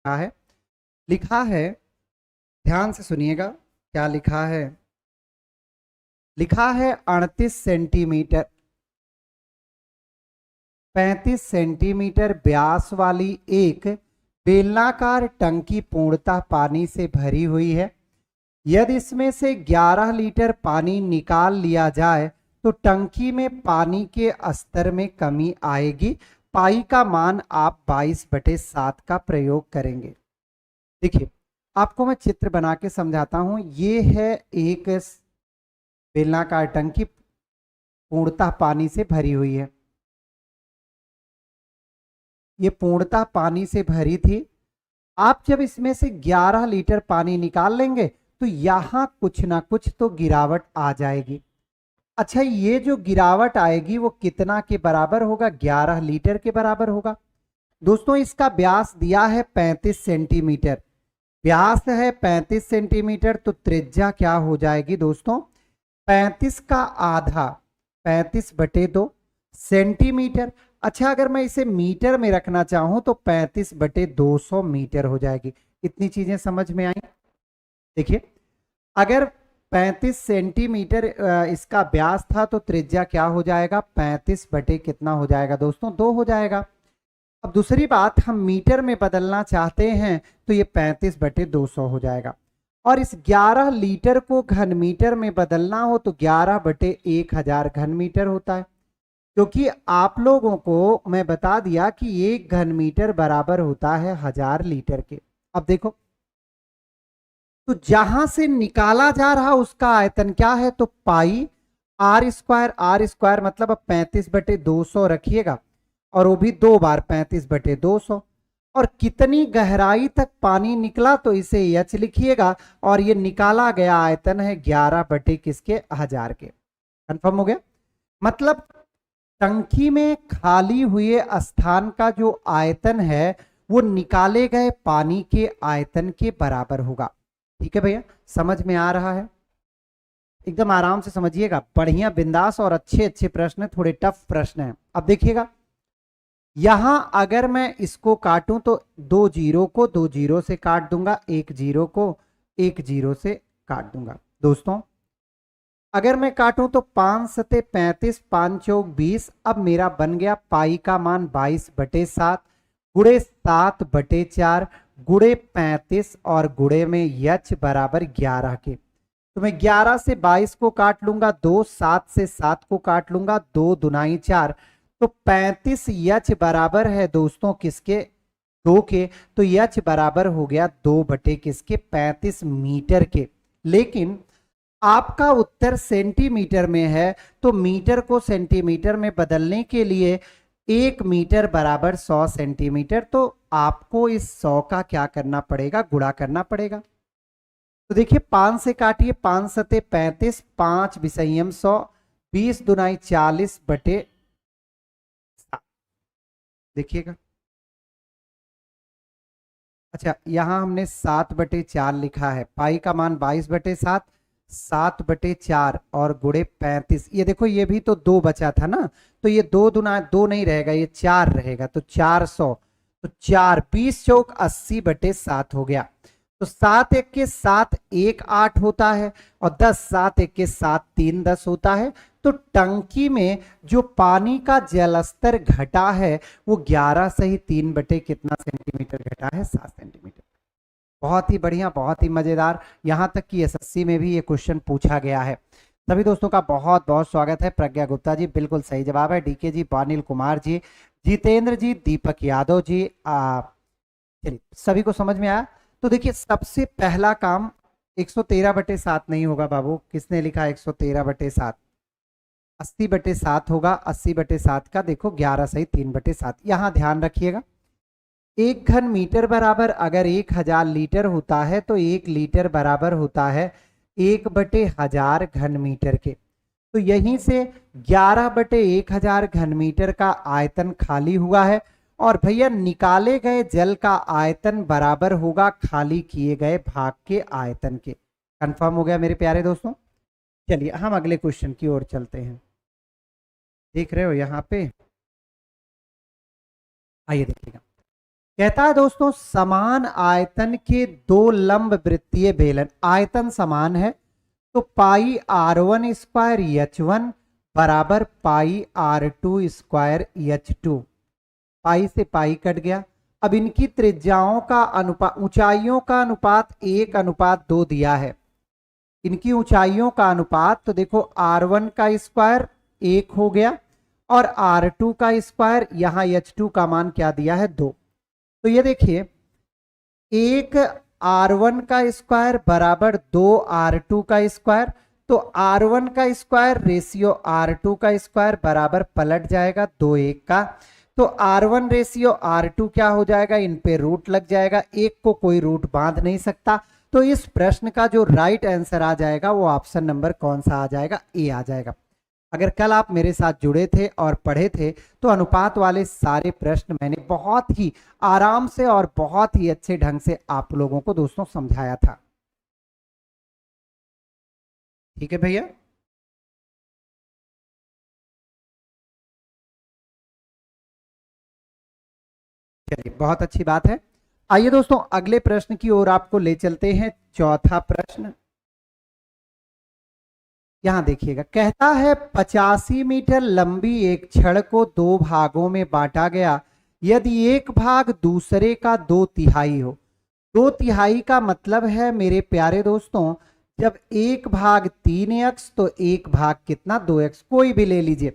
लिखा है, लिखा है, ध्यान से सुनिएगा क्या लिखा है। लिखा है 38 सेंटीमीटर 35 सेंटीमीटर व्यास वाली एक बेलनाकार टंकी पूर्णतः पानी से भरी हुई है। यदि इसमें से 11 लीटर पानी निकाल लिया जाए तो टंकी में पानी के स्तर में कमी आएगी। पाई का मान आप 22/7 का प्रयोग करेंगे। देखिए, आपको मैं चित्र बना के समझाता हूं। ये है एक बेलनाकार टंकी पूर्णतः पानी से भरी हुई है। ये पूर्णतः पानी से भरी थी। आप जब इसमें से 11 लीटर पानी निकाल लेंगे तो यहां कुछ ना कुछ तो गिरावट आ जाएगी। अच्छा, ये जो गिरावट आएगी वो कितना के बराबर होगा? 11 लीटर के बराबर होगा। दोस्तों, इसका व्यास दिया है 35 सेंटीमीटर। व्यास है 35 सेंटीमीटर, तो त्रिज्या क्या हो जाएगी दोस्तों? 35 का आधा 35/2 सेंटीमीटर। अच्छा, अगर मैं इसे मीटर में रखना चाहूं तो 35/200 मीटर हो जाएगी। इतनी चीजें समझ में आई? देखिए, अगर 35 सेंटीमीटर इसका व्यास था तो त्रिज्या क्या हो जाएगा? 35 बटे कितना हो जाएगा दोस्तों? 2 हो जाएगा। अब दूसरी बात, हम मीटर में बदलना चाहते हैं तो ये 35/200 हो जाएगा। और इस 11 लीटर को घन मीटर में बदलना हो तो 11/1000 घन मीटर होता है। क्योंकि आप लोगों को मैं बता दिया कि 1 घन मीटर बराबर होता है 1000 लीटर के। अब देखो, तो जहां से निकाला जा रहा उसका आयतन क्या है? तो पाई आर स्क्वायर मतलब अब 35/200 रखिएगा, और वो भी 2 बार 35/200। और कितनी गहराई तक पानी निकला तो इसे एच लिखिएगा, और ये निकाला गया आयतन है 11/1000 के। कंफर्म हो गया? मतलब टंकी में खाली हुए स्थान का जो आयतन है वो निकाले गए पानी के आयतन के बराबर होगा। ठीक है भैया, समझ में आ रहा है? एकदम आराम से समझिएगा, बढ़िया बिंदास और अच्छे अच्छे प्रश्न, थोड़े टफ प्रश्न हैं। अब देखिएगा, यहां अगर मैं इसको काटूं तो 2 जीरो को 2 जीरो से काट दूंगा, 1 जीरो को 1 जीरो से काट दूंगा। दोस्तों, अगर मैं काटूं तो 5 सते 35, 5 चौक 20। अब मेरा बन गया पाई का मान 22/7 गुड़े 7/4 गुड़े 35 और गुड़े में यच बराबर 11 के। तो मैं 11 से 22 को काट लूंगा 2, 7 से 7 को काट लूंगा 2 दुनाई 4। तो 35 यच बराबर है दोस्तों किसके? 2 के। तो यच बराबर हो गया 2 बटे किसके? 35 मीटर के। लेकिन आपका उत्तर सेंटीमीटर में है, तो मीटर को सेंटीमीटर में बदलने के लिए 1 मीटर बराबर 100 सेंटीमीटर। तो आपको इस 100 का क्या करना पड़ेगा? गुणा करना पड़ेगा। तो देखिए, 5 से काटिए, 5 सते 35, 5 विसंयम 100, 20 दुनाई 40/7। देखिएगा, अच्छा यहां हमने 7/4 लिखा है। पाई का मान 22/7, 7/4 और गुड़े 35। ये देखो, ये भी तो 2 बचा था ना, तो ये 2 दुना 2 नहीं रहेगा, ये 4 रहेगा, तो 400। तो 4 20 चौक 80/7 हो गया। तो 7 1 के 7 1 8 होता है, और 10 7 1 के 7 3 10 होता है। तो टंकी में जो पानी का जलस्तर घटा है वो 11 से ही 3 बटे कितना सेंटीमीटर घटा है? 7 सेंटीमीटर। बहुत ही बढ़िया, बहुत ही मजेदार। यहां तक कि एसएससी में भी ये क्वेश्चन पूछा गया है। सभी दोस्तों का बहुत बहुत स्वागत है। प्रज्ञा गुप्ता जी बिल्कुल सही जवाब है। डीके जी, अनिल कुमार जी, जितेंद्र जी, दीपक यादव जी। चलिए, सभी को समझ में आया? तो देखिए, सबसे पहला काम 113/7 नहीं होगा बाबू। किसने लिखा 113/7? 80/7 होगा। 80/7 का देखो 11 सही 3/7। यहां ध्यान रखिएगा, 1 घन मीटर बराबर अगर 1000 लीटर होता है तो 1 लीटर बराबर होता है 1/1000 घन मीटर के। तो यहीं से 11/1000 घन मीटर का आयतन खाली हुआ है। और भैया, निकाले गए जल का आयतन बराबर होगा खाली किए गए भाग के आयतन के। कंफर्म हो गया मेरे प्यारे दोस्तों? चलिए, हम अगले क्वेश्चन की ओर चलते हैं। देख रहे हो यहाँ पे? आइए देखिएगा, कहता है दोस्तों समान आयतन के दो लंब वृत्तीय बेलन, आयतन समान है तो पाई r1 स्क्वायर h1 बराबर पाई r2 स्क्वायर h2। पाई से पाई कट गया। अब इनकी त्रिज्याओं का अनुपात, ऊंचाइयों का अनुपात 1:2 दिया है। इनकी ऊंचाइयों का अनुपात तो देखो r1 का स्क्वायर 1 हो गया और r2 का स्क्वायर, यहां h2 का मान क्या दिया है 2। तो ये देखिए 1 r1 का स्क्वायर बराबर 2 r2 का स्क्वायर, तो r1 का स्क्वायर रेशियो r2 का स्क्वायर बराबर पलट जाएगा 2 1 का, तो r1 रेशियो r2 क्या हो जाएगा, इन पे रूट लग जाएगा, एक को कोई रूट बांध नहीं सकता। तो इस प्रश्न का जो राइट आंसर आ जाएगा वो ऑप्शन नंबर कौन सा आ जाएगा, ए आ जाएगा। अगर कल आप मेरे साथ जुड़े थे और पढ़े थे तो अनुपात वाले सारे प्रश्न मैंने बहुत ही आराम से और बहुत ही अच्छे ढंग से आप लोगों को दोस्तों समझाया था। ठीक है भैया। चलिए बहुत अच्छी बात है। आइए दोस्तों अगले प्रश्न की ओर आपको ले चलते हैं। चौथा प्रश्न यहां देखिएगा, कहता है 85 मीटर लंबी एक छड़ को दो भागों में बांटा गया, यदि एक भाग दूसरे का 2/3 हो। 2/3 का मतलब है मेरे प्यारे दोस्तों, जब एक भाग 3x तो एक भाग कितना 2x, कोई भी ले लीजिए।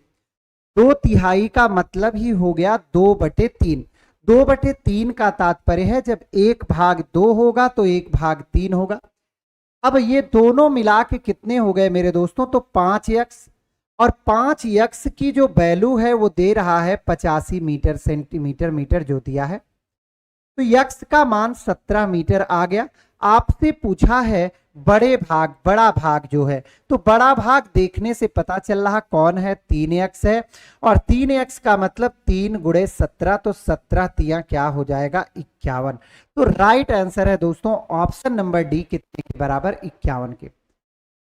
2/3 का मतलब ही हो गया 2/3। 2/3 का तात्पर्य है जब एक भाग 2 होगा तो एक भाग 3 होगा। अब ये दोनों मिला के कितने हो गए मेरे दोस्तों, तो 5x, और 5x की जो वैल्यू है वो दे रहा है 85 मीटर सेंटीमीटर मीटर जो दिया है, तो x का मान 17 मीटर आ गया। आपसे पूछा है बड़े भाग, बड़ा भाग जो है, तो बड़ा भाग देखने से पता चल रहा कौन है, 3x है, और 3x का मतलब 3 × 17, तो 17 तिया क्या हो जाएगा 51। तो राइट आंसर है दोस्तों ऑप्शन नंबर डी, कितने के बराबर 51 के।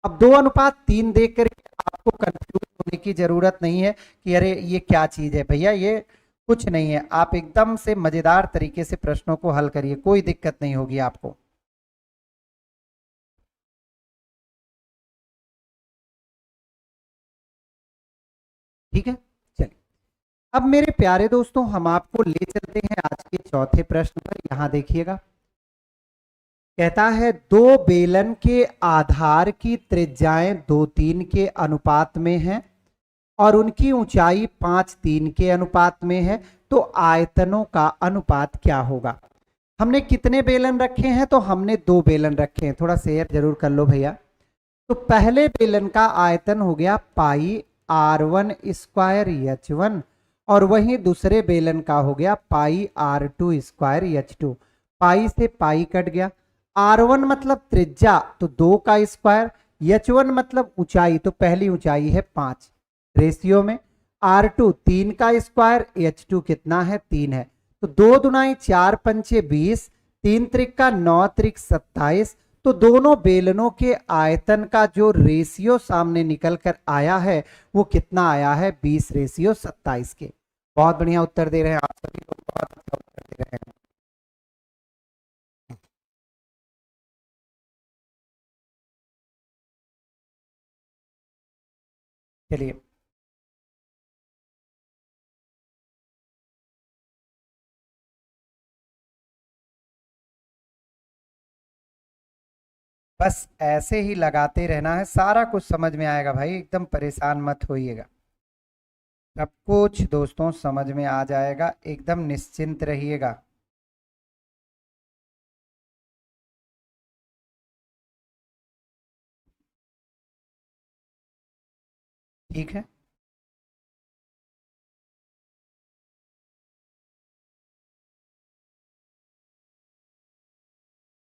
अब 2:3 देख कर आपको कंफ्यूज होने की जरूरत नहीं है कि अरे ये क्या चीज है भैया, ये कुछ नहीं है। आप एकदम से मजेदार तरीके से प्रश्नों को हल करिए, कोई दिक्कत नहीं होगी आपको। ठीक है, चलिए अब मेरे प्यारे दोस्तों हम आपको ले चलते हैं आज के चौथे प्रश्न पर। यहां देखिएगा, कहता है दो बेलन के आधार की त्रिज्याएं 2:3 के अनुपात में हैं और उनकी ऊंचाई 5:3 के अनुपात में है, तो आयतनों का अनुपात क्या होगा। हमने कितने बेलन रखे हैं, तो हमने 2 बेलन रखे हैं। थोड़ा शेयर जरूर कर लो भैया। तो पहले बेलन का आयतन हो गया पाई r1 स्क्वायर h1, और वहीं दूसरे बेलन का हो गया पाई r2 स्क्वायर h2। पाई से पाई कट गया। r1 मतलब त्रिज्या तो 2 का स्क्वायर, h1 मतलब ऊंचाई तो पहली ऊंचाई है 5, रेशियो में r2 3 का स्क्वायर, h2 कितना है 3 है, तो 2 दूनाई 4 पंचे 20, 3 त्रिक 9 त्रिक 27। तो दोनों बेलनों के आयतन का जो रेशियो सामने निकल कर आया है वो कितना आया है, 20:27 के। बहुत बढ़िया उत्तर दे रहे हैं आप सभी लोग, बहुत अच्छा उत्तर दे रहे हैं। चलिए बस ऐसे ही लगाते रहना है, सारा कुछ समझ में आएगा भाई, एकदम परेशान मत होइएगा। सब कुछ दोस्तों समझ में आ जाएगा, एकदम निश्चिंत रहिएगा। ठीक है,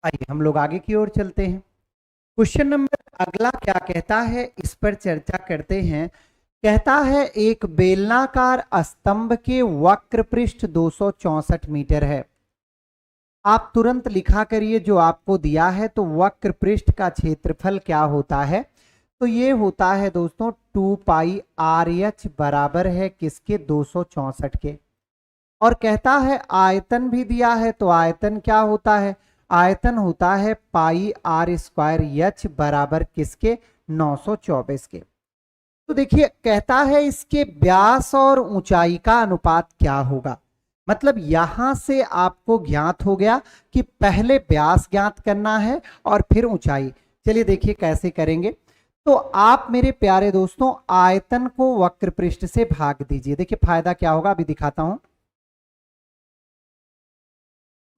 आइए हम लोग आगे की ओर चलते हैं। क्वेश्चन नंबर अगला क्या कहता है, इस पर चर्चा करते हैं। कहता है एक बेलनाकार स्तंभ के वक्र पृष्ठ 264 मीटर है। आप तुरंत लिखा करिए जो आपको दिया है, तो वक्र पृष्ठ का क्षेत्रफल क्या होता है, तो ये होता है दोस्तों 2 पाई RH बराबर है किसके, 264 के। और कहता है आयतन भी दिया है, तो आयतन क्या होता है, आयतन होता है पाई आर स्क्वायर एच बराबर किसके, 924 के। तो देखिए कहता है इसके व्यास और ऊंचाई का अनुपात क्या होगा। मतलब यहां से आपको ज्ञात हो गया कि पहले व्यास ज्ञात करना है और फिर ऊंचाई। चलिए देखिए कैसे करेंगे। तो आप मेरे प्यारे दोस्तों आयतन को वक्र पृष्ठ से भाग दीजिए। देखिए फायदा क्या होगा अभी दिखाता हूं।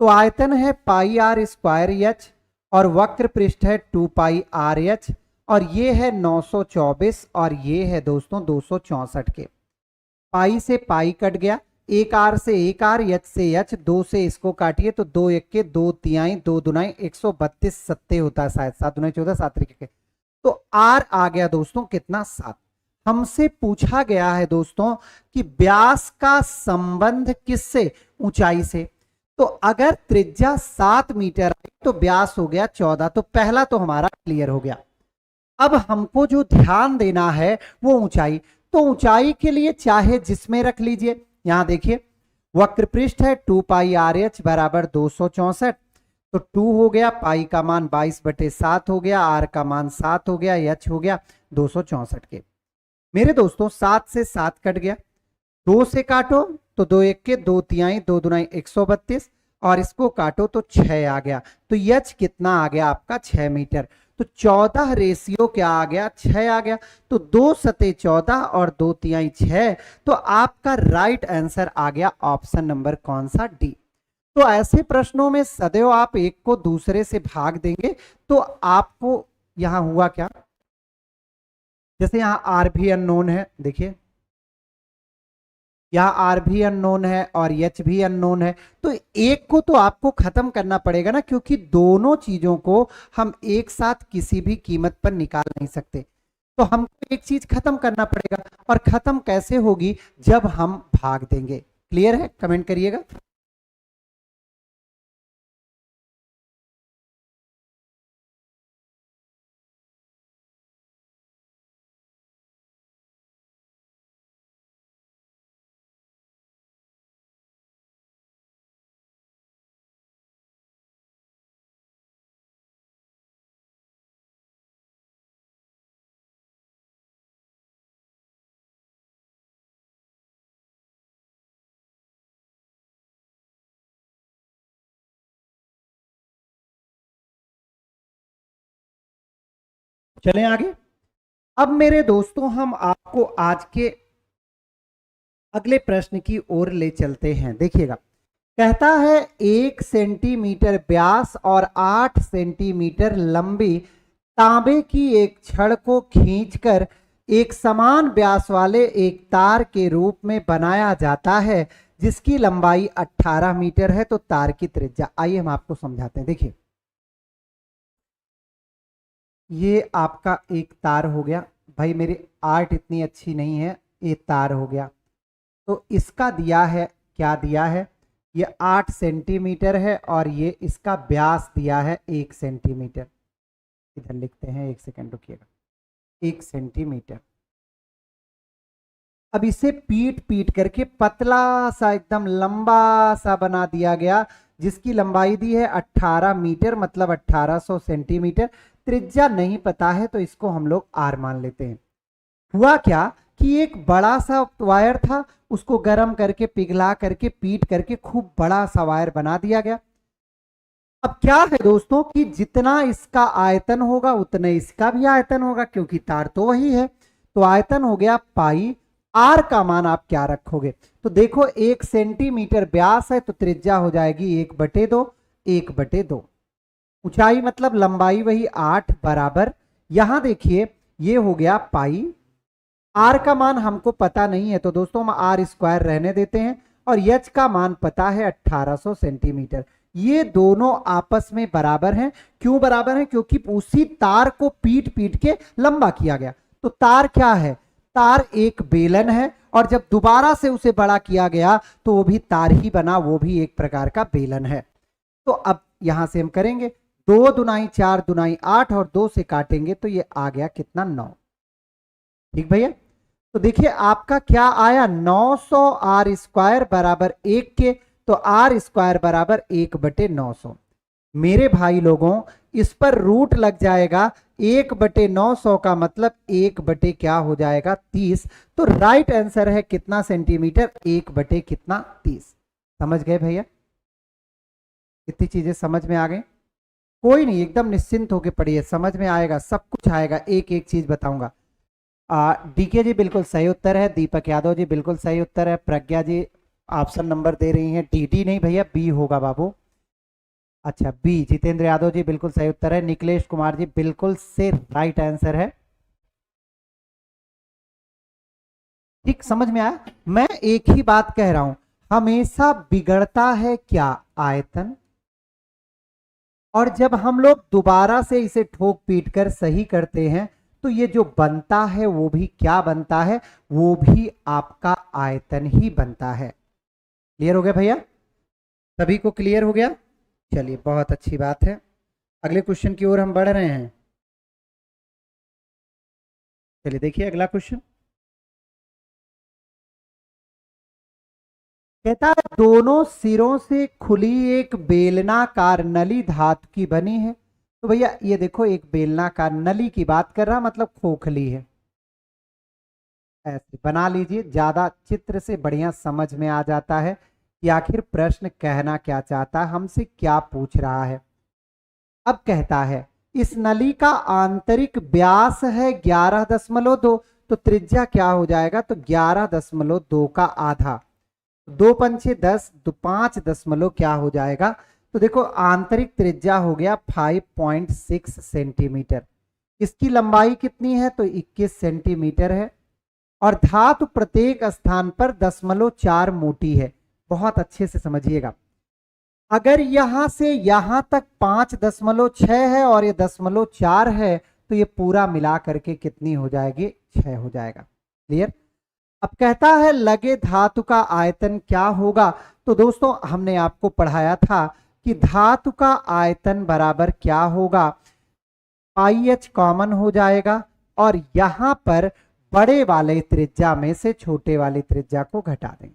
तो आयतन है पाई आर स्क्वायर एच और वक्र पृष्ठ है 2 पाई आर एच और ये है 924 और ये है दोस्तों 264 के। पाई से पाई कट गया, एक आर से एक आर, एच से एच, दो से इसको काटिए तो दो एक के दो तिहाई, दो दुनाई 132 सत्ते होता है शायद, 7 दुनाई 14 7 के। तो आर आ गया दोस्तों कितना, 7। हमसे पूछा गया है दोस्तों कि व्यास का संबंध किससे, ऊंचाई से। तो अगर त्रिज्या 7 मीटर आई तो व्यास हो गया 14। तो पहला तो हमारा क्लियर हो गया। अब हमको जो ध्यान देना है वो ऊंचाई। तो ऊंचाई के लिए चाहे जिसमें रख लीजिए। यहां देखिए वक्र पृष्ठ है 2 पाई आर एच बराबर 264। तो 2 हो गया, पाई का मान 22/7 हो गया, आर का मान 7 हो गया, एच हो गया 264 के। मेरे दोस्तों 7 से 7 कट गया, 2 से काटो तो दो एक के दो तिहाई, दो दुनाई 132 और इसको काटो तो 6 आ गया। तो एच कितना आ गया आपका, 6 मीटर। तो 14 रेशियो क्या आ गया, 6 आ गया। तो 2 सते 14 और 2 तिहाई 6। तो आपका राइट आंसर आ गया ऑप्शन नंबर कौन सा, डी। तो ऐसे प्रश्नों में सदैव आप एक को दूसरे से भाग देंगे तो आपको यहां हुआ क्या, जैसे यहां आर भी अननोन है, देखिए यहाँ आर भी अननोन है और एच भी अननोन है। तो एक को तो आपको खत्म करना पड़ेगा ना, क्योंकि दोनों चीजों को हम एक साथ किसी भी कीमत पर निकाल नहीं सकते। तो हमको एक चीज खत्म करना पड़ेगा और खत्म कैसे होगी, जब हम भाग देंगे। क्लियर है, कमेंट करिएगा। चलें आगे। अब मेरे दोस्तों हम आपको आज के अगले प्रश्न की ओर ले चलते हैं। देखिएगा कहता है 1 सेंटीमीटर व्यास और 8 सेंटीमीटर लंबी तांबे की एक छड़ को खींचकर एक समान व्यास वाले एक तार के रूप में बनाया जाता है जिसकी लंबाई 18 मीटर है। तो तार की त्रिज्या, आइए हम आपको समझाते हैं। देखिए ये आपका एक तार हो गया, भाई मेरी आर्ट इतनी अच्छी नहीं है, ये तार हो गया। तो इसका दिया है, क्या दिया है, ये 8 सेंटीमीटर है और ये इसका व्यास दिया है 1 सेंटीमीटर। इधर लिखते हैं, 1 सेकंड रुकिएगा, 1 सेंटीमीटर। अब इसे पीट पीट करके पतला सा एकदम लंबा सा बना दिया गया जिसकी लंबाई दी है 18 मीटर, मतलब 1800 सेंटीमीटर। त्रिज्या नहीं पता है तो इसको हम लोग आर मान लेते हैं। हुआ क्या कि एक बड़ा सा वायर था, उसको गर्म करके पिघला करके पीट करके खूब बड़ा सा वायर बना दिया गया। अब क्या है दोस्तों कि जितना इसका आयतन होगा उतना इसका भी आयतन होगा, क्योंकि तार तो वही है। तो आयतन हो गया पाई, आर का मान आप क्या रखोगे, तो देखो 1 सेंटीमीटर व्यास है तो त्रिज्या हो जाएगी 1/2, 1/2। ऊंचाई मतलब लंबाई वही 8 बराबर, यहां देखिए ये हो गया पाई। आर का मान हमको पता नहीं है तो दोस्तों हम आर स्क्वायर रहने देते हैं और एच का मान पता है 1800 सेंटीमीटर। ये दोनों आपस में बराबर हैं। क्यों बराबर हैं, क्योंकि उसी तार को पीट पीट के लंबा किया गया। तो तार क्या है, तार एक बेलन है और जब दोबारा से उसे बड़ा किया गया तो वो भी तार ही बना, वो भी एक प्रकार का बेलन है। तो अब यहां से हम करेंगे 2 दुनाई 4 दुनाई 8 और 2 से काटेंगे तो ये आ गया कितना, 9। ठीक भैया। तो देखिए आपका क्या आया, 900 आर स्क्वायर बराबर 1 के, तो आर स्क्वायर बराबर 1/900। मेरे भाई लोगों इस पर रूट लग जाएगा, 1/900 का मतलब 1 क्या हो जाएगा, 30। तो राइट आंसर है कितना सेंटीमीटर, 1/30। समझ गए भैया, कितनी चीजें समझ में आ गई। कोई नहीं, एकदम निश्चिंत होकर पढ़िए, समझ में आएगा, सब कुछ आएगा, एक एक चीज बताऊंगा। डीके जी बिल्कुल सही उत्तर है, दीपक यादव जी बिल्कुल सही उत्तर है, प्रज्ञा जी ऑप्शन नंबर दे रही हैं, डी नहीं भैया, बी होगा बाबू। अच्छा बी, जितेंद्र यादव जी बिल्कुल सही उत्तर है, निखिलेश कुमार जी बिल्कुल से राइट आंसर है। ठीक समझ में आया। मैं एक ही बात कह रहा हूं, हमेशा बिगड़ता है क्या, आयतन। और जब हम लोग दोबारा से इसे ठोक पीट कर सही करते हैं तो ये जो बनता है वो भी क्या बनता है, वो भी आपका आयतन ही बनता है। क्लियर हो गया भैया, सभी को क्लियर हो गया। चलिए बहुत अच्छी बात है, अगले क्वेश्चन की ओर हम बढ़ रहे हैं। चलिए देखिए अगला क्वेश्चन कहता है, दोनों सिरों से खुली एक बेलनाकार नली धातु की बनी है। तो भैया ये देखो, एक बेलनाकार नली की बात कर रहा, मतलब खोखली है। ऐसे बना लीजिए, ज्यादा चित्र से बढ़िया समझ में आ जाता है कि आखिर प्रश्न कहना क्या चाहता है, हमसे क्या पूछ रहा है। अब कहता है इस नली का आंतरिक व्यास है 11.2, तो त्रिज्या क्या हो जाएगा, तो 11.2 का आधा, 2 पंचे 10, तो 5 क्या हो जाएगा। तो देखो आंतरिक त्रिज्या हो गया 5.6 सेंटीमीटर। इसकी लंबाई कितनी है, तो 21 सेंटीमीटर है। और धातु प्रत्येक स्थान पर 0.4 मोटी है। बहुत अच्छे से समझिएगा, अगर यहां से यहां तक 5.6 है और ये 0.4 है, तो ये पूरा मिला करके कितनी हो जाएगी, 6 हो जाएगा। क्लियर। अब कहता है लगे धातु का आयतन क्या होगा। तो दोस्तों हमने आपको पढ़ाया था कि धातु का आयतन बराबर क्या होगा, पाई एच कॉमन हो जाएगा और यहां पर बड़े वाले त्रिज्या में से छोटे वाली त्रिज्या को घटा देंगे।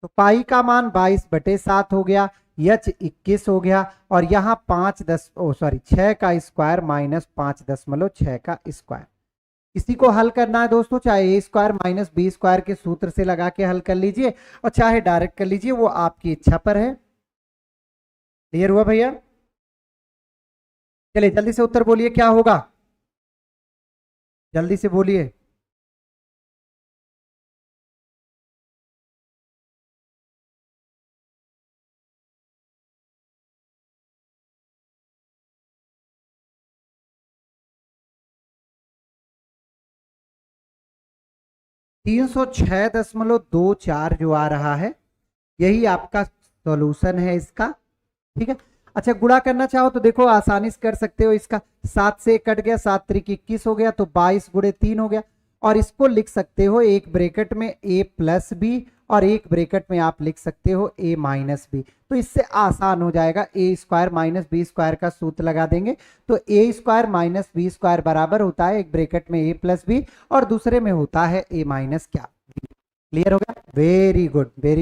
तो पाई का मान 22/7 हो गया, एच 21 हो गया, और यहां 6 का स्क्वायर माइनस 5.6 का स्क्वायर। इसी को हल करना है दोस्तों, चाहे ए स्क्वायर माइनस बी स्क्वायर के सूत्र से लगा के हल कर लीजिए और चाहे डायरेक्ट कर लीजिए, वो आपकी इच्छा पर है। क्लियर हुआ भैया। चलिए जल्दी से उत्तर बोलिए क्या होगा, जल्दी से बोलिए। तीन सौ 6.24 जो आ रहा है, यही आपका सॉल्यूशन है इसका। ठीक है। अच्छा गुणा करना चाहो तो देखो आसानी से कर सकते हो, इसका 7 से कट गया, 7 त्रिक 21 हो गया, तो 22 गुणे 3 हो गया। और इसको लिख सकते हो एक ब्रैकेट में a प्लस बी और एक ब्रैकेट में आप लिख सकते हो a माइनस बी। तो इससे आसान हो जाएगा, ए स्क्वायर माइनस बी स्क्वायर का सूत्र लगा देंगे, तो ए स्क्वायर माइनस बी स्क्वायर बराबर होता है एक ब्रैकेट में a प्लस बी और दूसरे में होता है a माइनस क्या बी। क्लियर हो गया, वेरी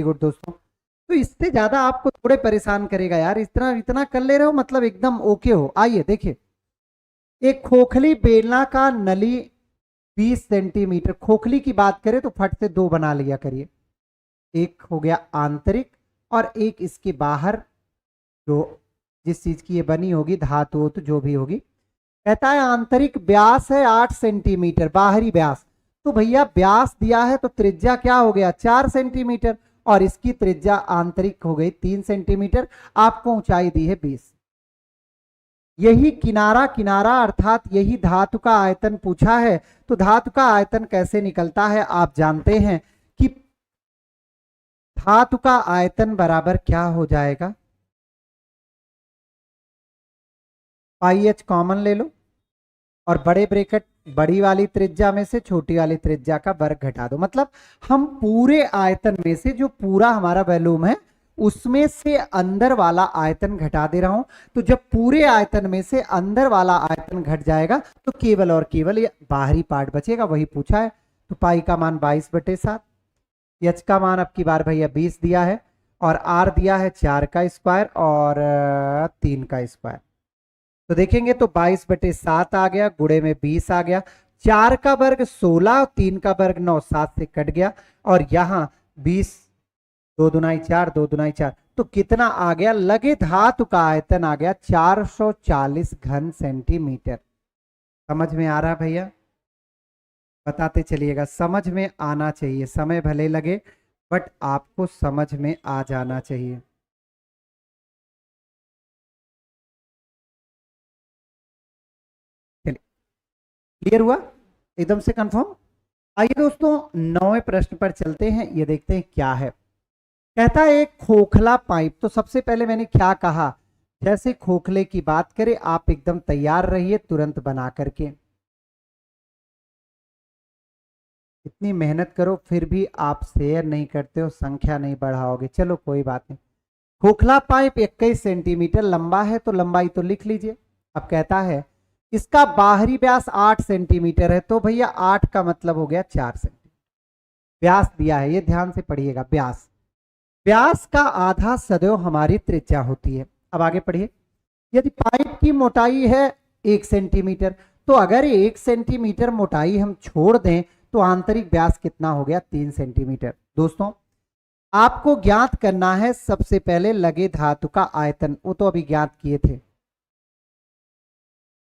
गुड दोस्तों। तो इससे ज्यादा आपको थोड़े परेशान करेगा यार, इतना इतना कर ले रहे हो, मतलब एकदम ओके हो। आइए देखिए, एक खोखली बेलना का नली 20 सेंटीमीटर, खोखली की बात करें तो फट से 2 बना लिया करिए, एक हो गया आंतरिक और एक इसके बाहर, जो जिस चीज की ये बनी होगी धातु हो तो जो भी होगी। कहता है आंतरिक व्यास है 8 सेंटीमीटर, बाहरी व्यास। तो भैया व्यास दिया है तो त्रिज्या क्या हो गया, 4 सेंटीमीटर, और इसकी त्रिज्या आंतरिक हो गई 3 सेंटीमीटर। आपको ऊंचाई दी है 20। यही किनारा किनारा अर्थात यही धातु का आयतन पूछा है। तो धातु का आयतन कैसे निकलता है, आप जानते हैं कि धातु का आयतन बराबर क्या हो जाएगा, पाई एच कॉमन ले लो और बड़े ब्रैकेट बड़ी वाली त्रिज्या में से छोटी वाली त्रिज्या का वर्ग घटा दो। मतलब हम पूरे आयतन में से जो पूरा हमारा वॉल्यूम है उसमें से अंदर वाला आयतन घटा दे रहा हूं। तो जब पूरे आयतन में से अंदर वाला आयतन घट जाएगा तो केवल और केवल ये बाहरी पार्ट बचेगा, वही पूछा है। तो पाई का मान 22/7, एच का मान अब की बार भैया 20 दिया है और आर दिया है 4 का स्क्वायर और 3 का स्क्वायर। तो देखेंगे तो 22/7 आ गया, गुणे में 20 आ गया, 4 का वर्ग 16 और 3 का वर्ग 9, 7 से कट गया और यहां 20, 2 दुनाई 4, 2 दुनाई 4, तो कितना आ गया? लगे धातु का आयतन आ गया 440 घन सेंटीमीटर। समझ में आ रहा भैया? बताते चलिएगा, समझ में आना चाहिए, समय भले लगे बट आपको समझ में आ जाना चाहिए। चलिए, क्लियर हुआ? एकदम से कंफर्म? आइए दोस्तों 9वें प्रश्न पर चलते हैं, ये देखते हैं क्या है। कहता है एक खोखला पाइप। तो सबसे पहले मैंने क्या कहा, जैसे खोखले की बात करें आप एकदम तैयार रहिए तुरंत बना करके। इतनी मेहनत करो फिर भी आप शेयर नहीं करते हो, संख्या नहीं बढ़ाओगे, चलो कोई बात नहीं। खोखला पाइप 21 सेंटीमीटर लंबा है, तो लंबाई तो लिख लीजिए। अब कहता है इसका बाहरी व्यास 8 सेंटीमीटर है, तो भैया 8 का मतलब हो गया 4 सेंटीमीटर। व्यास दिया है, ये ध्यान से पढ़िएगा, व्यास। व्यास का आधा सदैव हमारी त्रिज्या होती है। अब आगे पढ़िए। यदि पाइप की मोटाई है 1 सेंटीमीटर, तो अगर 1 सेंटीमीटर मोटाई हम छोड़ दें तो आंतरिक व्यास कितना हो गया? 3 सेंटीमीटर। दोस्तों आपको ज्ञात करना है सबसे पहले लगे धातु का आयतन, वो तो अभी ज्ञात किए थे।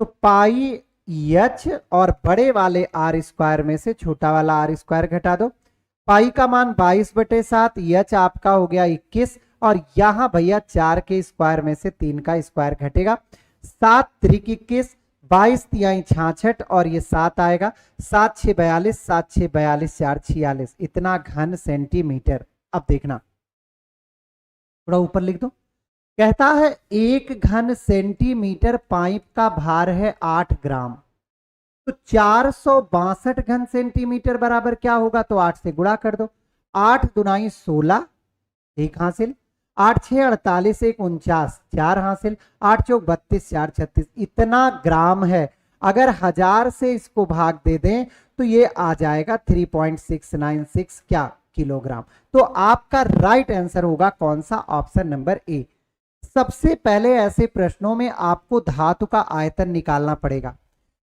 तो पाई एच और बड़े वाले आर स्क्वायर में से छोटा वाला आर स्क्वायर घटा दो। पाई का मान 22/7, एच आपका हो गया 21 और यहां भैया 4 के स्क्वायर में से 3 का स्क्वायर घटेगा। 7 त्रिक 21, 22 तिहाई 66 और ये 7 आएगा, 7 6 42, 7 6 42, 4 46, इतना घन सेंटीमीटर। अब देखना, थोड़ा ऊपर लिख दो। कहता है 1 घन सेंटीमीटर पाइप का भार है 8 ग्राम, तो 462 घन सेंटीमीटर बराबर क्या होगा? तो 8 से गुणा कर दो। 8 दुनाई 16, एक हासिल, 8 6 48, 1 49, 4 हासिल, 8 चौक 32, 4 36, इतना ग्राम है। अगर 1000 से इसको भाग दे दें तो ये आ जाएगा 3.696 क्या? किलोग्राम। तो आपका राइट आंसर होगा कौन सा? Option number A. सबसे पहले ऐसे प्रश्नों में आपको धातु का आयतन निकालना पड़ेगा।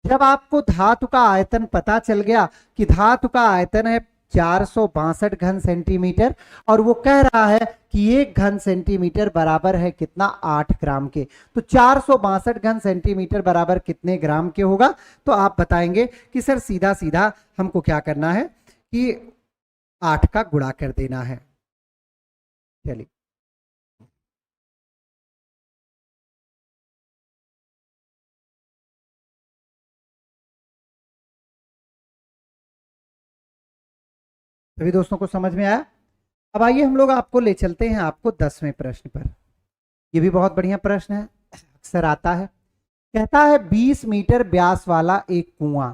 जब आपको धातु का आयतन पता चल गया कि धातु का आयतन है 462 घन सेंटीमीटर और वो कह रहा है कि 1 घन सेंटीमीटर बराबर है कितना? 8 ग्राम के, तो 462 घन सेंटीमीटर बराबर कितने ग्राम के होगा? तो आप बताएंगे कि सर सीधा सीधा हमको क्या करना है कि 8 का गुणा कर देना है। चलिए, सभी दोस्तों को समझ में आया? अब आइए हम लोग आपको ले चलते हैं आपको 10वें प्रश्न पर। ये भी बहुत बढ़िया प्रश्न है, अक्सर आता है। कहता है 20 मीटर व्यास वाला एक कुआं।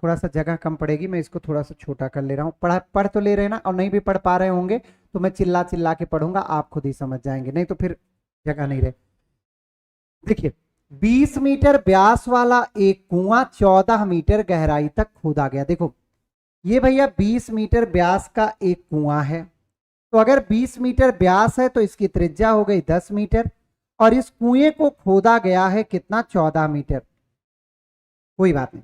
थोड़ा सा जगह कम पड़ेगी, मैं इसको थोड़ा सा छोटा कर ले रहा हूँ। पढ़ तो ले रहे ना, और नहीं भी पढ़ पा रहे होंगे तो मैं चिल्ला चिल्ला के पढ़ूंगा, आप खुद ही समझ जाएंगे, नहीं तो फिर जगह नहीं रहे। देखिए 20 मीटर व्यास वाला एक कुआं 14 मीटर गहराई तक खोदा गया। देखो ये भैया 20 मीटर व्यास का एक कुआं है, तो अगर 20 मीटर व्यास है तो इसकी त्रिज्या हो गई 10 मीटर और इस कुएं को खोदा गया है कितना? 14 मीटर। कोई बात नहीं।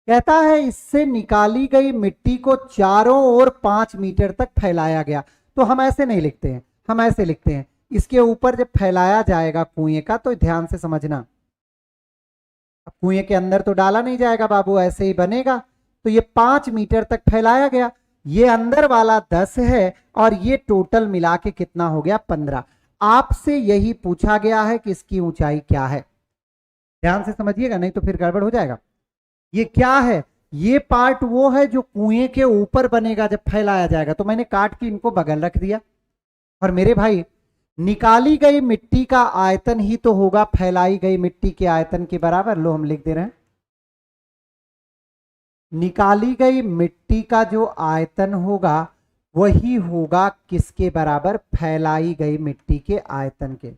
कहता है इससे निकाली गई मिट्टी को चारों ओर 5 मीटर तक फैलाया गया। तो हम ऐसे नहीं लिखते हैं, हम ऐसे लिखते हैं, इसके ऊपर जब फैलाया जाएगा कुएं का तो ध्यान से समझना। अब कुएं के अंदर तो डाला नहीं जाएगा बाबू, ऐसे ही बनेगा। तो ये 5 मीटर तक फैलाया गया, ये अंदर वाला 10 है और ये टोटल मिला के कितना हो गया? 15। आपसे यही पूछा गया है कि इसकी ऊंचाई क्या है। ध्यान से समझिएगा, नहीं तो फिर गड़बड़ हो जाएगा। ये क्या है? ये पार्ट वो है जो कुएं के ऊपर बनेगा जब फैलाया जाएगा, तो मैंने काट के इनको बगल रख दिया। और मेरे भाई निकाली गई मिट्टी का आयतन ही तो होगा फैलाई गई मिट्टी के आयतन के बराबर। लो हम लिख दे रहे हैं, निकाली गई मिट्टी का जो आयतन होगा वही होगा किसके बराबर? फैलाई गई मिट्टी के आयतन के।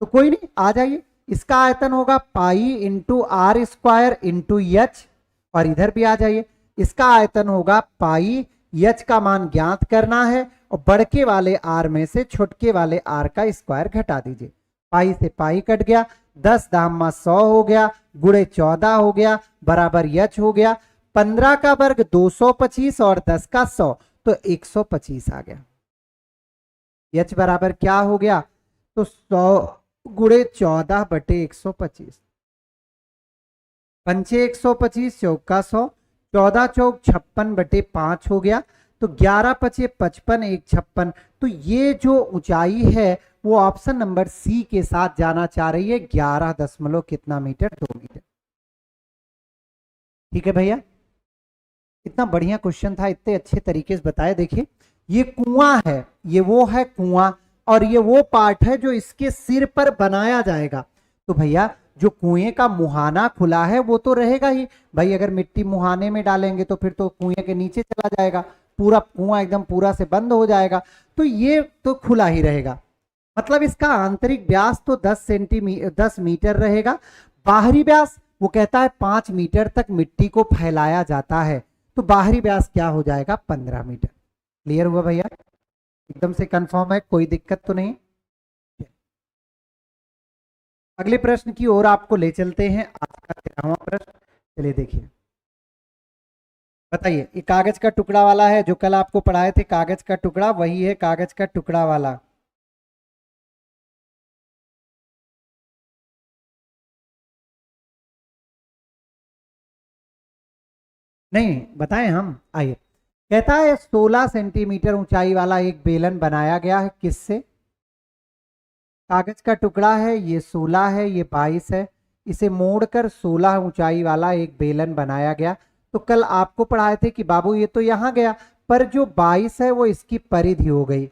तो कोई नहीं, आ जाइए, इसका आयतन होगा pi into R square into H और इधर भी आ जाइए, इसका आयतन होगा पाई, यच का मान ज्ञात करना है और बड़के वाले आर में से छोटके वाले आर का स्क्वायर घटा दीजिए। पाई से पाई कट गया, 10 दाम 100 हो गया, गुणे 14 हो गया, बराबर यच हो गया। 15 का वर्ग 225 और 10 का 100 तो 125 आ गया। यच बराबर क्या हो गया, तो 100 गुणे 14 बटे 125, पंचे 125, चौका 100, 14 चौक 56 बटे 5 हो गया। तो 11 पचे 55, 1 56। तो ये जो ऊंचाई है वो ऑप्शन नंबर सी के साथ जाना चाह रही है, 11 दशमलव कितना मीटर, 2 मीटर। ठीक है भैया, इतना बढ़िया क्वेश्चन था, इतने अच्छे तरीके से बताया। देखिए ये कुआं है, ये वो है कुआं, और ये वो पार्ट है जो इसके सिर पर बनाया जाएगा। तो भैया जो कुएं का मुहाना खुला है वो तो रहेगा ही भाई, अगर मिट्टी मुहाने में डालेंगे तो फिर तो कुएं के नीचे चला जाएगा, पूरा कुआं एकदम पूरा से बंद हो जाएगा, तो ये तो खुला ही रहेगा। मतलब इसका आंतरिक व्यास तो 10 मीटर रहेगा, बाहरी व्यास वो कहता है 5 मीटर तक मिट्टी को फैलाया जाता है, तो बाहरी व्यास क्या हो जाएगा, 15 मीटर। क्लियर हुआ भैया, एकदम से कंफर्म है, कोई दिक्कत तो नहीं। अगले प्रश्न की ओर आपको ले चलते हैं, आज का 13वां प्रश्न। चलिए देखिए, बताइए, ये कागज का टुकड़ा वाला है जो कल आपको पढ़ाए थे, कागज का टुकड़ा वही है, कागज का टुकड़ा वाला। नहीं बताएं हम, आइए। कहता है 16 सेंटीमीटर ऊंचाई वाला एक बेलन बनाया गया है, किससे, कागज का टुकड़ा है, ये 16 है, ये 22 है, इसे मोड़कर 16 ऊंचाई वाला एक बेलन बनाया गया। तो कल आपको पढ़ाए थे कि बाबू ये तो यहां गया, पर जो 22 है वो इसकी परिधि हो गई।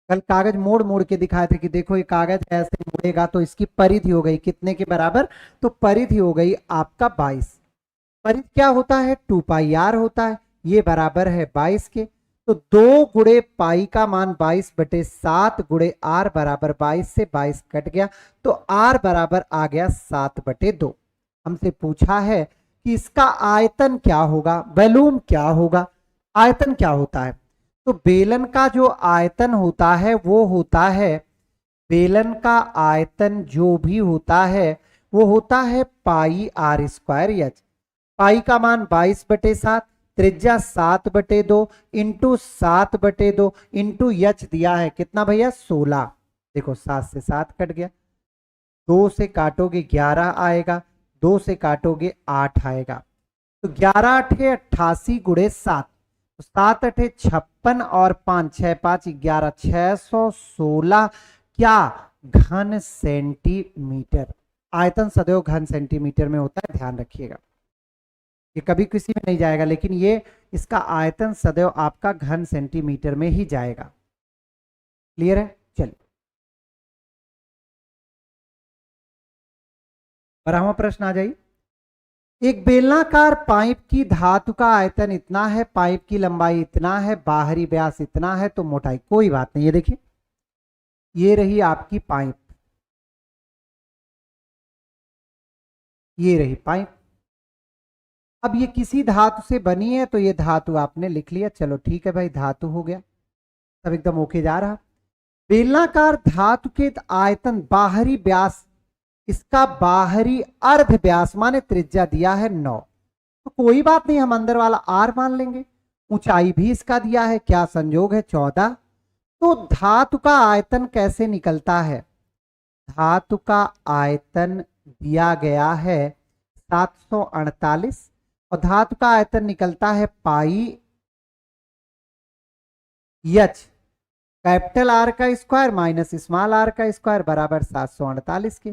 कल कागज मोड़ मोड़ के दिखाए थे कि देखो ये कागज ऐसे मुड़ेगा तो इसकी परिधि हो गई कितने के बराबर, तो परिधि हो गई आपका 22। परिधि क्या होता है, 2 पाई आर होता है, ये बराबर है 22 के। तो 2 गुणे पाई का मान 22 बटे 7 गुणे आर बराबर 22 से 22 कट गया, तो आर बराबर आ गया 7 बटे 2। हमसे पूछा है कि इसका आयतन क्या होगा, वॉल्यूम क्या होगा, आयतन क्या होता है। तो बेलन का जो आयतन होता है वो होता है, बेलन का आयतन जो भी होता है वो होता है पाई आर स्क्वायर एच। पाई का मान 22 बटे 7, त्रिज्या 7 बटे 2 इंटू 7 बटे 2 इंटू यच दिया है कितना भैया, 16। देखो 7 से 7 कट गया, 2 से काटोगे 11 आएगा, 2 से काटोगे 8 आएगा। तो 11 अठे 88 गुणे 7, तो 7 अठे 56 और 5 6 5 11, 616 क्या घन सेंटीमीटर। आयतन सदैव घन सेंटीमीटर में होता है, ध्यान रखिएगा, ये कभी किसी में नहीं जाएगा, लेकिन ये इसका आयतन सदैव आपका घन सेंटीमीटर में ही जाएगा। क्लियर है, चलिए 12वां प्रश्न आ जाइए। एक बेलनाकार पाइप की धातु का आयतन इतना है, पाइप की लंबाई इतना है, बाहरी व्यास इतना है, तो मोटाई कोई बात नहीं। ये देखिए, ये रही आपकी पाइप, ये रही पाइप। अब ये किसी धातु से बनी है, तो ये धातु आपने लिख लिया, चलो ठीक है भाई, धातु हो गया, सब एकदम ओके जा रहा। बेलनाकार धातु के आयतन बाहरी व्यास, इसका बाहरी अर्ध व्यास माने त्रिज्या दिया है 9, तो कोई बात नहीं, हम अंदर वाला आर मान लेंगे। ऊंचाई भी इसका दिया है, क्या संयोग है, 14। तो धातु का आयतन कैसे निकलता है, धातु का आयतन दिया गया है 748 और धातु का आयतन निकलता है पाई एच, कैपिटल आर का स्क्वायर माइनस स्मॉल आर का स्क्वायर बराबर 748 के।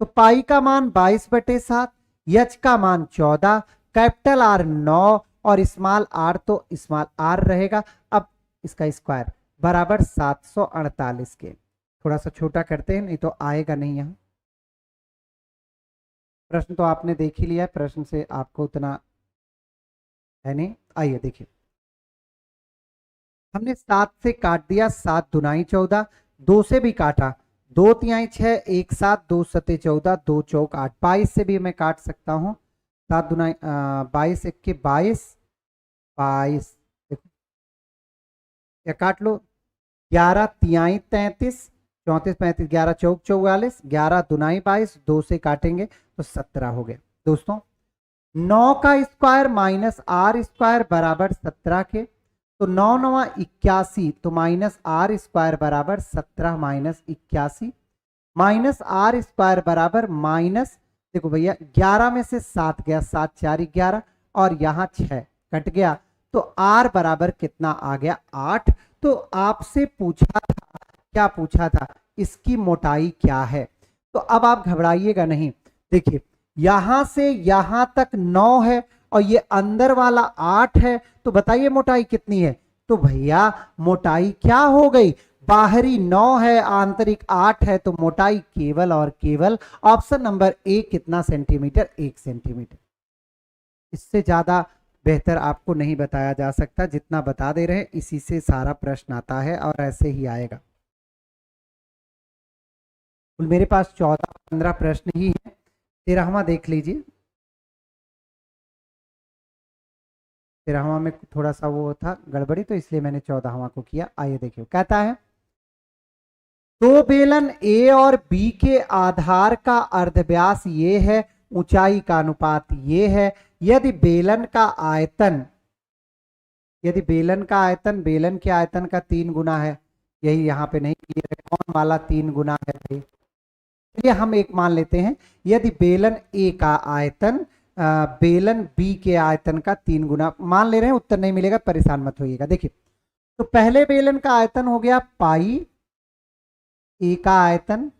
तो पाई का मान 22 बटे 7, एच का मान 14, कैपिटल आर 9 और स्मॉल आर तो स्मॉल आर रहेगा। अब इसका स्क्वायर बराबर 748 के। थोड़ा सा छोटा करते हैं, नहीं तो आएगा नहीं यहां। प्रश्न तो आपने देख ही लिया है, प्रश्न से आपको उतना है नहीं। आइए देखिए, हमने 7 से काट दिया, 7 दुनाई 14, 2 से भी काटा, 2 तिहाई 6, 1 7, 2 सते 14, 2 चौक 8, 22 से भी मैं काट सकता हूं, 7 दूना 22 1 22 22, देखो या काट लो, 11 तिहाई 33, 34 35, 11 चौक 44, 11 दुनाई 22, 2 से काटेंगे तो 17 हो गया। दोस्तों 9 का स्क्वायर माइनस आर स्क्वायर बराबर 17 के, तो 9 9 81, तो माइनस आर स्क्वायर बराबर 17 माइनस 81, माइनस आर स्क्वायर बराबर माइनस, देखो भैया 11 में से 7 गया, 7 4 11 और यहां 6 कट गया, तो आर बराबर कितना आ गया 8। तो आपसे पूछा था, क्या पूछा था, इसकी मोटाई क्या है। तो अब आप घबराइएगा नहीं, देखिए यहां से यहां तक 9 है और ये अंदर वाला 8 है, तो बताइए मोटाई कितनी है। तो भैया मोटाई क्या हो गई, बाहरी 9 है आंतरिक 8 है, तो मोटाई केवल और केवल ऑप्शन नंबर ए कितना सेंटीमीटर, 1 सेंटीमीटर। इससे ज्यादा बेहतर आपको नहीं बताया जा सकता, जितना बता दे रहे हैं इसी से सारा प्रश्न आता है और ऐसे ही आएगा। मेरे पास 14-15 प्रश्न ही है, 13वां देख लीजिए। 13वां में थोड़ा सा वो था गड़बड़ी, तो इसलिए मैंने 14वां को किया। आइए देखिए, कहता है दो बेलन ए और बी के आधार का अर्धव्यास ये है, ऊंचाई का अनुपात ये है, यदि बेलन का आयतन बेलन के आयतन का 3 गुना है, यही यहां पे नहीं क्लियर है कौन वाला 3 गुना है भाई, चलिए हम एक मान लेते हैं, यदि बेलन ए का आयतन बेलन बी के आयतन का 3 गुना मान ले रहे हैं, उत्तर नहीं मिलेगा परेशान मत होइएगा। देखिए तो पहले बेलन का आयतन हो गया पाई, ए का आयतन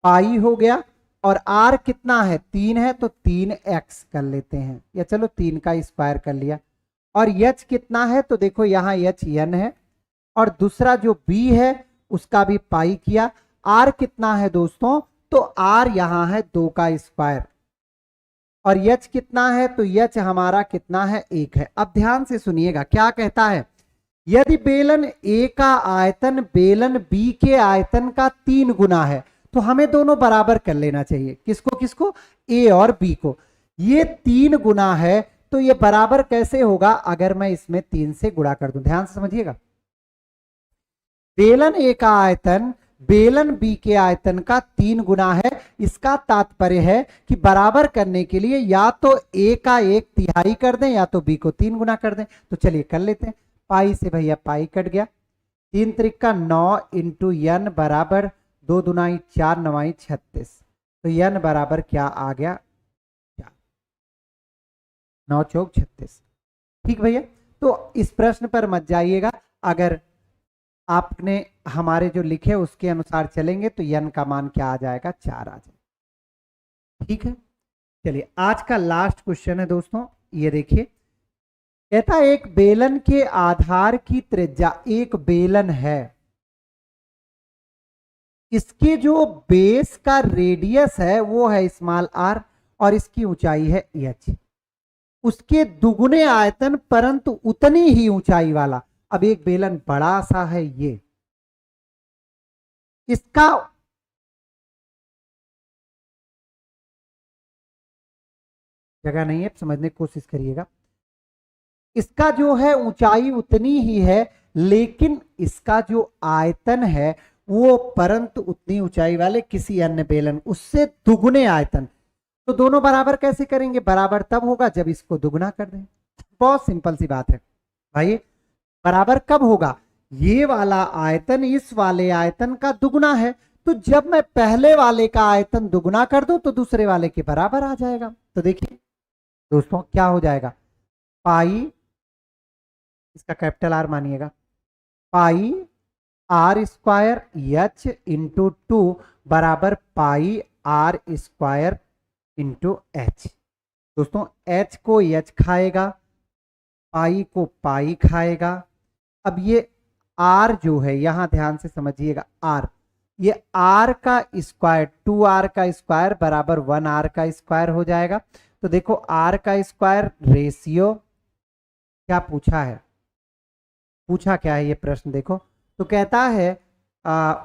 पाई हो गया, और आर कितना है 3 है, तो 3x कर लेते हैं, या चलो 3 का स्क्वायर कर लिया। और यच कितना है, तो देखो यहाँ यच n है, और दूसरा जो b है उसका भी पाई किया। आर कितना है दोस्तों, तो आर यहां है 2 का स्क्वायर, और यच कितना है, तो यच हमारा कितना है 1 है। अब ध्यान से सुनिएगा क्या कहता है, यदि बेलन ए का आयतन बेलन बी के आयतन का 3 गुना है, तो हमें दोनों बराबर कर लेना चाहिए, किसको किसको, ए और बी को। ये 3 गुना है, तो ये बराबर कैसे होगा, अगर मैं इसमें 3 से गुणा कर दूं। ध्यान से समझिएगा, बेलन ए का आयतन बेलन बी के आयतन का 3 गुना है, इसका तात्पर्य है कि बराबर करने के लिए या तो ए का 1/3 कर दें या तो बी को 3 गुना कर दें। तो चलिए कर लेते हैं, पाई से भैया पाई कट गया, 3 त्रिका 9 इंटू n बराबर 2 दुनाई 4 9 36, तो n बराबर क्या आ गया 9 चौक 36। ठीक भैया, तो इस प्रश्न पर मत जाइएगा, अगर आपने हमारे जो लिखे उसके अनुसार चलेंगे तो n का मान क्या आ जाएगा 4 आ जाएगा। ठीक है, चलिए आज का लास्ट क्वेश्चन है दोस्तों, ये देखिए, कहता है एक बेलन के आधार की त्रिज्या, एक बेलन है, इसके जो बेस का रेडियस है वो है स्मॉल r और इसकी ऊंचाई है h, उसके दुगुने आयतन परंतु उतनी ही ऊंचाई वाला। अब एक बेलन बड़ा सा है, ये इसका जगह नहीं है, समझने की कोशिश करिएगा, इसका जो है ऊंचाई उतनी ही है, लेकिन इसका जो आयतन है वो परंतु उतनी ऊंचाई वाले किसी अन्य बेलन उससे दुगुने आयतन। तो दोनों बराबर कैसे करेंगे, बराबर तब होगा जब इसको दुगुना कर दें। बहुत सिंपल सी बात है भाई, बराबर कब होगा, ये वाला आयतन इस वाले आयतन का दुगुना है, तो जब मैं पहले वाले का आयतन दुगुना कर दूं तो दूसरे वाले के बराबर आ जाएगा। तो देखिए दोस्तों क्या हो जाएगा, पाई, इसका कैपिटल आर मानिएगा, pi R square H into 2 बराबर pi R square into H. दोस्तों एच को एच खाएगा, पाई को पाई खाएगा। अब ये आर जो है, यहां ध्यान से समझिएगा, आर, ये आर का स्क्वायर 2r का स्क्वायर बराबर 1r का स्क्वायर हो जाएगा। तो देखो आर का स्क्वायर रेशियो क्या पूछा है, पूछा क्या है ये प्रश्न देखो, तो कहता है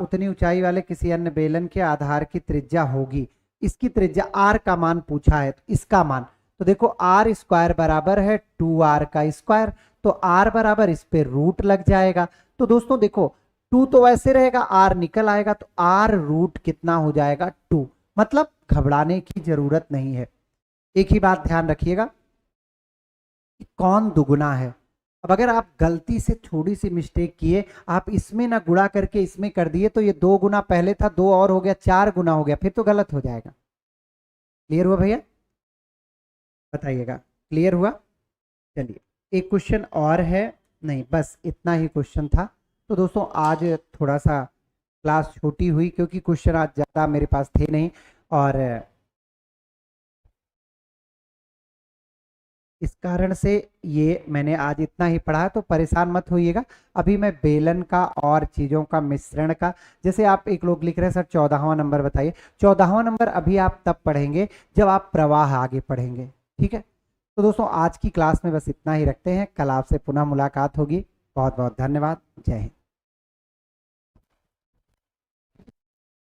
उतनी ऊंचाई वाले किसी अन्य बेलन के आधार की त्रिज्या होगी, इसकी त्रिज्या आर का मान पूछा है, तो इसका मान, तो देखो आर स्क्वायर बराबर है 2r का स्क्वायर, तो r बराबर इस पे रूट लग जाएगा। तो दोस्तों देखो 2 तो वैसे रहेगा, r निकल आएगा, तो r रूट कितना हो जाएगा 2। मतलब घबराने की जरूरत नहीं है। एक ही बात ध्यान रखिएगा कि कौन दुगुना है। अब अगर आप गलती से थोड़ी सी मिस्टेक किए, आप इसमें ना गुणा करके इसमें कर दिए, तो ये 2 गुना पहले था, 2 और हो गया, 4 गुना हो गया, फिर तो गलत हो जाएगा। क्लियर हुआ भैया? बताइएगा, क्लियर हुआ? चलिए एक क्वेश्चन और है, नहीं बस इतना ही क्वेश्चन था। तो दोस्तों आज थोड़ा सा क्लास छोटी हुई क्योंकि क्वेश्चन आज ज़्यादा मेरे पास थे नहीं, और इस कारण से ये मैंने आज इतना ही पढ़ा। तो परेशान मत होइएगा। अभी मैं बेलन का और चीज़ों का मिश्रण का, जैसे आप एक लोग लिख रहे हैं सर 14वां नंबर बताइए, 14वां नंबर अभी आप तब पढ़ेंगे जब आप प्रवाह आगे पढ़ेंगे। ठीक है, तो दोस्तों आज की क्लास में बस इतना ही रखते हैं, कल आपसे पुनः मुलाकात होगी। बहुत बहुत धन्यवाद, जय हिंद।